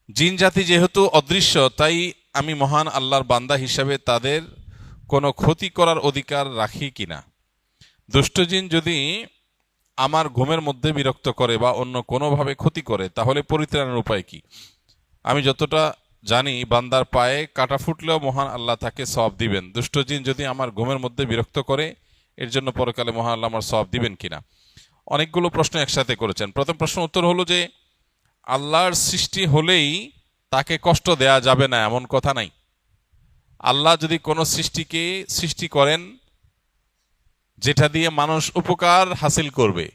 জিন জাতি যেহেতু অদৃশ্য, তাই আমি মহান আল্লাহর বান্দা হিসাবে তাদের কোনো ক্ষতি করার অধিকার রাখি কিনা? দুষ্ট জিন যদি আমার ঘুমের মধ্যে বিরক্ত করে বা অন্য কোনোভাবে ক্ষতি করে, তাহলে পরিত্রাণের উপায় কি? আমি যতটা জানি, বান্দার পায়ে কাটা ফুটলেও মহান আল্লাহ তাকে সওয়াব দিবেন। দুষ্ট জিন যদি আমার ঘুমের মধ্যে বিরক্ত করে, এর জন্য পরকালে মহান আল্লাহ আমার সওয়াব দিবেন কিনা? অনেকগুলো প্রশ্ন একসাথে করেছেন। প্রথম প্রশ্ন উত্তর হলো যে আল্লাহর সৃষ্টি হলেই তাকে কষ্ট দেয়া যাবে না এমন কথা নাই। আল্লাহ যদি কোনো সৃষ্টিকে সৃষ্টি করেন যেটা দিয়ে মানুষ উপকার হাসিল করবে,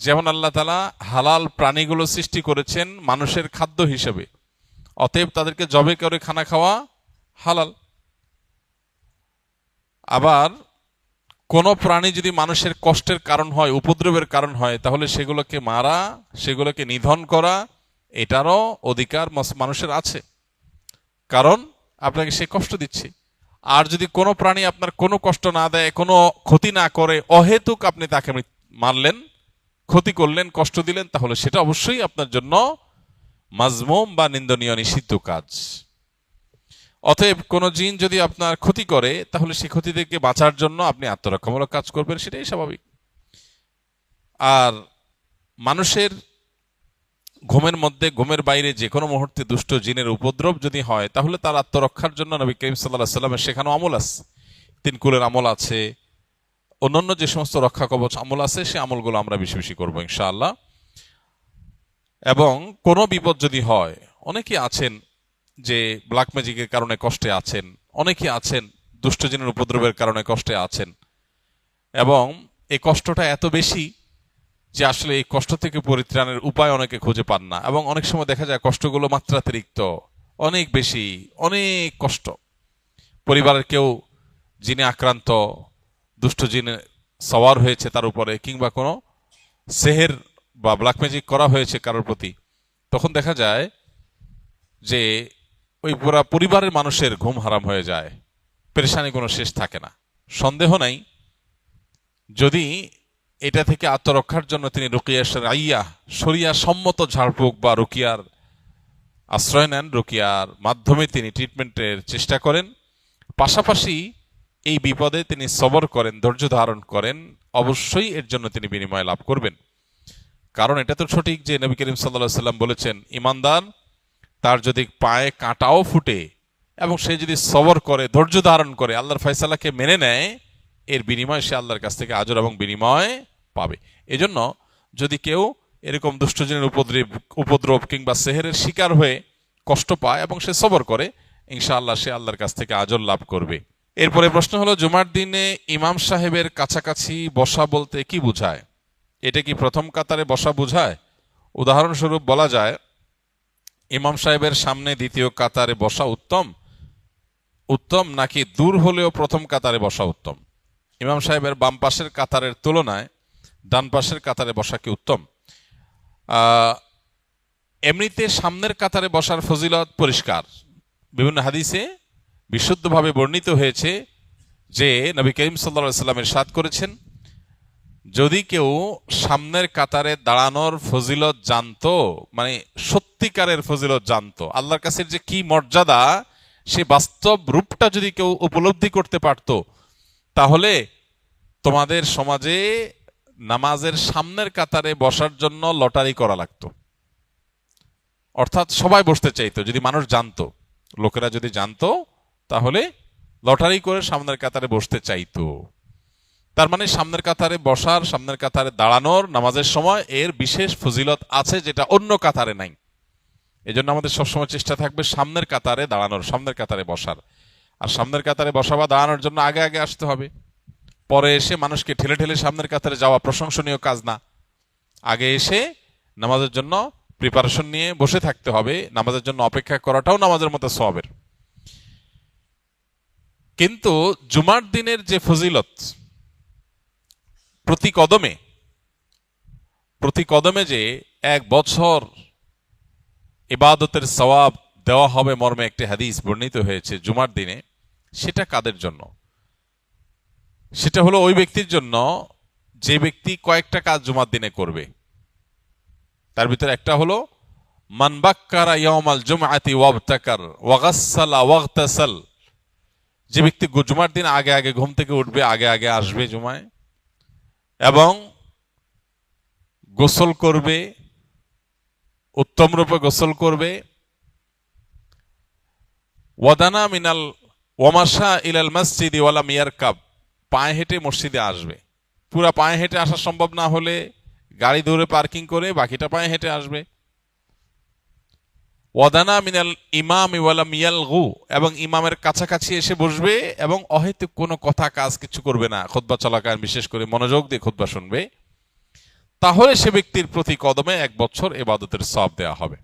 যেমন আল্লাহ তাআলা হালাল প্রাণীগুলো সৃষ্টি করেছেন মানুষের খাদ্য হিসেবে, অতএব তাদেরকে জবে করে খানা খাওয়া হালাল। আবার কোনো প্রাণী যদি মানুষের কষ্টের কারণ হয়, উপদ্রবের কারণ হয়, তাহলে সেগুলোকে মারা, সেগুলোকে নিধন করা, এটারও অধিকার মানুষের আছে, কারণ আপনাকে সে কষ্ট দিচ্ছে। আর যদি কোনো প্রাণী আপনার কোনো কষ্ট না দেয়, কোনো ক্ষতি না করে, অহেতুক আপনি তাকে মারলেন, ক্ষতি করলেন, কষ্ট দিলেন, তাহলে সেটা অবশ্যই আপনার জন্য মাজমুম বা নিন্দনীয়, নিষিদ্ধ কাজ। অতএব কোনো জিন যদি আপনার ক্ষতি করে, তাহলে সেই ক্ষতি থেকে বাঁচার জন্য আপনি আত্মরক্ষামূলক কাজ করবেন, সেটাই স্বাভাবিক। আর মানুষের ঘুমের মধ্যে, ঘুমের বাইরে যে কোনো মুহূর্তে দুষ্ট জিনের উপদ্রব যদি হয়, তাহলে তার আত্মরক্ষার জন্য নবী করিম সাল্লাল্লাহু আলাইহি সাল্লামের শেখানো আমল আছে, 3 কুলের আমল আছে, অন্যান্য যে সমস্ত রক্ষা কবচ আমল আছে, সে আমলগুলো আমরা বেশি বেশি করবো ইনশাআল্লাহ। এবং কোনো বিপদ যদি হয়, অনেকে আছেন যে ব্ল্যাক ম্যাজিকের কারণে কষ্টে আছেন, অনেকে আছেন দুষ্ট জিনের উপদ্রবের কারণে কষ্টে আছেন, এবং এই কষ্টটা এত বেশি যে আসলে এই কষ্ট থেকে পরিত্রাণের উপায় অনেকে খুঁজে পান না, এবং অনেক সময় দেখা যায় কষ্টগুলো মাত্রাতিরিক্ত, অনেক বেশি, অনেক কষ্ট। পরিবারের কেউ জিনে আক্রান্ত, দুষ্ট জিনে সওয়ার হয়েছে তার উপরে, কিংবা কোনো সেহের বা ব্ল্যাক ম্যাজিক করা হয়েছে কারোর প্রতি, তখন দেখা যায় যে ওই পুরা পরিবারের মানুষের ঘুম হারাম হয়ে যায়, পেরেশানি কোনো শেষ থাকে না। সন্দেহ নাই, যদি এটা থেকে আত্মরক্ষার জন্য তিনি রুকিয়া শরঈয়া, শরিয়া সম্মত ঝাড়ফুঁক বা রুকিয়ার আশ্রয় নেন, রুকিয়ার মাধ্যমে তিনি ট্রিটমেন্টের চেষ্টা করেন, পাশাপাশি এই বিপদে তিনি সবর করেন, ধৈর্য ধারণ করেন, অবশ্যই এর জন্য তিনি বিনিময় লাভ করবেন। কারণ এটা তো সঠিক যে নবী করিম সাল্লাল্লাহু আলাইহি সাল্লাম বলেছেন, ইমানদার তার যদি পায়ে কাঁটাও ফুটে এবং সে যদি সবর করে, ধৈর্য ধারণ করে, আল্লাহর ফয়সালাকে মেনে নেয়, এর বিনিময় সে আল্লাহর কাছ থেকে আজর এবং বিনিময় পাবে। এজন্য যদি কেউ এরকম দুষ্টজনের উপদ্রব কিংবা সেহেরের শিকার হয়ে কষ্ট পায় এবং সে সবর করে, ইনশাআল্লাহ সে আল্লাহর কাছ থেকে আজর লাভ করবে। এরপরে প্রশ্ন হলো, জুমার দিনে ইমাম সাহেবের কাছাকাছি বসা বলতে কি বোঝায়? এটা কি প্রথম কাতারে বসা বোঝায়? উদাহরণস্বরূপ বলা যায়, ইমাম সাহেবের সামনে দ্বিতীয় কাতারে বসা উত্তম উত্তম নাকি দূর হলেও প্রথম কাতারে বসা উত্তম? ইমাম সাহেবের বাম পাশের কাতারের তুলনায় ডান পাশের কাতারে বসা কি উত্তম? এমনিতে সামনের কাতারে বসার ফজিলত পরিষ্কার, বিভিন্ন হাদিসে বিশুদ্ধভাবে বর্ণিত হয়েছে যে নবী করিম সাল্লাল্লাহু আলাইহি ওয়াসাল্লাম ইরশাদ করেছেন, যদি কেউ সামনের কাতারে দাঁড়ানোর ফজিলত জানতো, মানে সত্যিকারের ফজিলত জানতো, আল্লাহর কাছে যে কি মর্যাদা, সে বাস্তব রূপটা যদি কেউ উপলব্ধি করতে পারত, তাহলে তোমাদের সমাজে নামাজের সামনের কাতারে বসার জন্য লটারি করা লাগতো। অর্থাৎ সবাই বসতে চাইতো, যদি মানুষ জানতো, লোকেরা যদি জানতো, তাহলে লটারি করে সামনের কাতারে বসতে চাইতো। তার মানে সামনের কাতারে বসার, সামনের কাতারে দাঁড়ানোর নামাজের সময় এর বিশেষ ফজিলত আছে, যেটা অন্য কাতারে নাই। এজন্য আমাদের সবসময় চেষ্টা থাকবে সামনের কাতারে দাঁড়ানোর, সামনের কাতারে বসার। আর সামনের কাতারে বসা বা দাঁড়ানোর জন্য আগে আগে আসতে হবে, পরে এসে মানুষকে ঠেলে ঠেলে সামনের কাতারে যাওয়া প্রশংসনীয় কাজ না। আগে এসে নামাজের জন্য প্রিপারেশন নিয়ে বসে থাকতে হবে, নামাজের জন্য অপেক্ষা করাটাও নামাজের মতো সওয়াবের। কিন্তু জুমার দিনের যে ফজিলত, প্রতি কদমে প্রতি কদমে যে 1 বছর ইবাদতের সওয়াব দেওয়া হবে মর্মে একটি হাদিস বর্ণিত হয়েছে জুমার দিনে, সেটা কাদের জন্য? সেটা হলো ওই ব্যক্তির জন্য যে ব্যক্তি কয়েকটা কাজ জুমার দিনে করবে। তার ভিতরে একটা হলো মান বাক্কারা ইয়াউমাল জুমআতি ওয়াবতাকার ওয়া গাসসালা ওয়াগতাসাল, যে ব্যক্তি জুমার দিন আগে আগে ঘুম থেকে উঠবে, আগে আগে আসবে জুমায়, এবং গোসল করবে, উত্তম রূপে গোসল করবে, ওয়াদানা মিনাল ওয়ামাশা ইলাল মসজিদি ওয়ালাম ইয়ারকাব, পায়ে হেঁটে মসজিদে আসবে। পুরা পায়ে হেঁটে আসা সম্ভব না হলে গাড়ি ধরে পার্কিং করে বাকিটা পায়ে হেঁটে আসবে। ওয়াদানা মিনাল ইমাম ওয়ালাম ইয়ালগু, এবং ইমামের কাছাকাছি এসে বসবে এবং অহেতুক কোনো কথা কাজ কিছু করবে না, খুতবা চলাকালীন বিশেষ করে মনোযোগ দিয়ে খুতবা শুনবে। তাহলে সে ব্যক্তির প্রতি কদমে 1 বছর ইবাদতের সওয়াব দেওয়া হবে।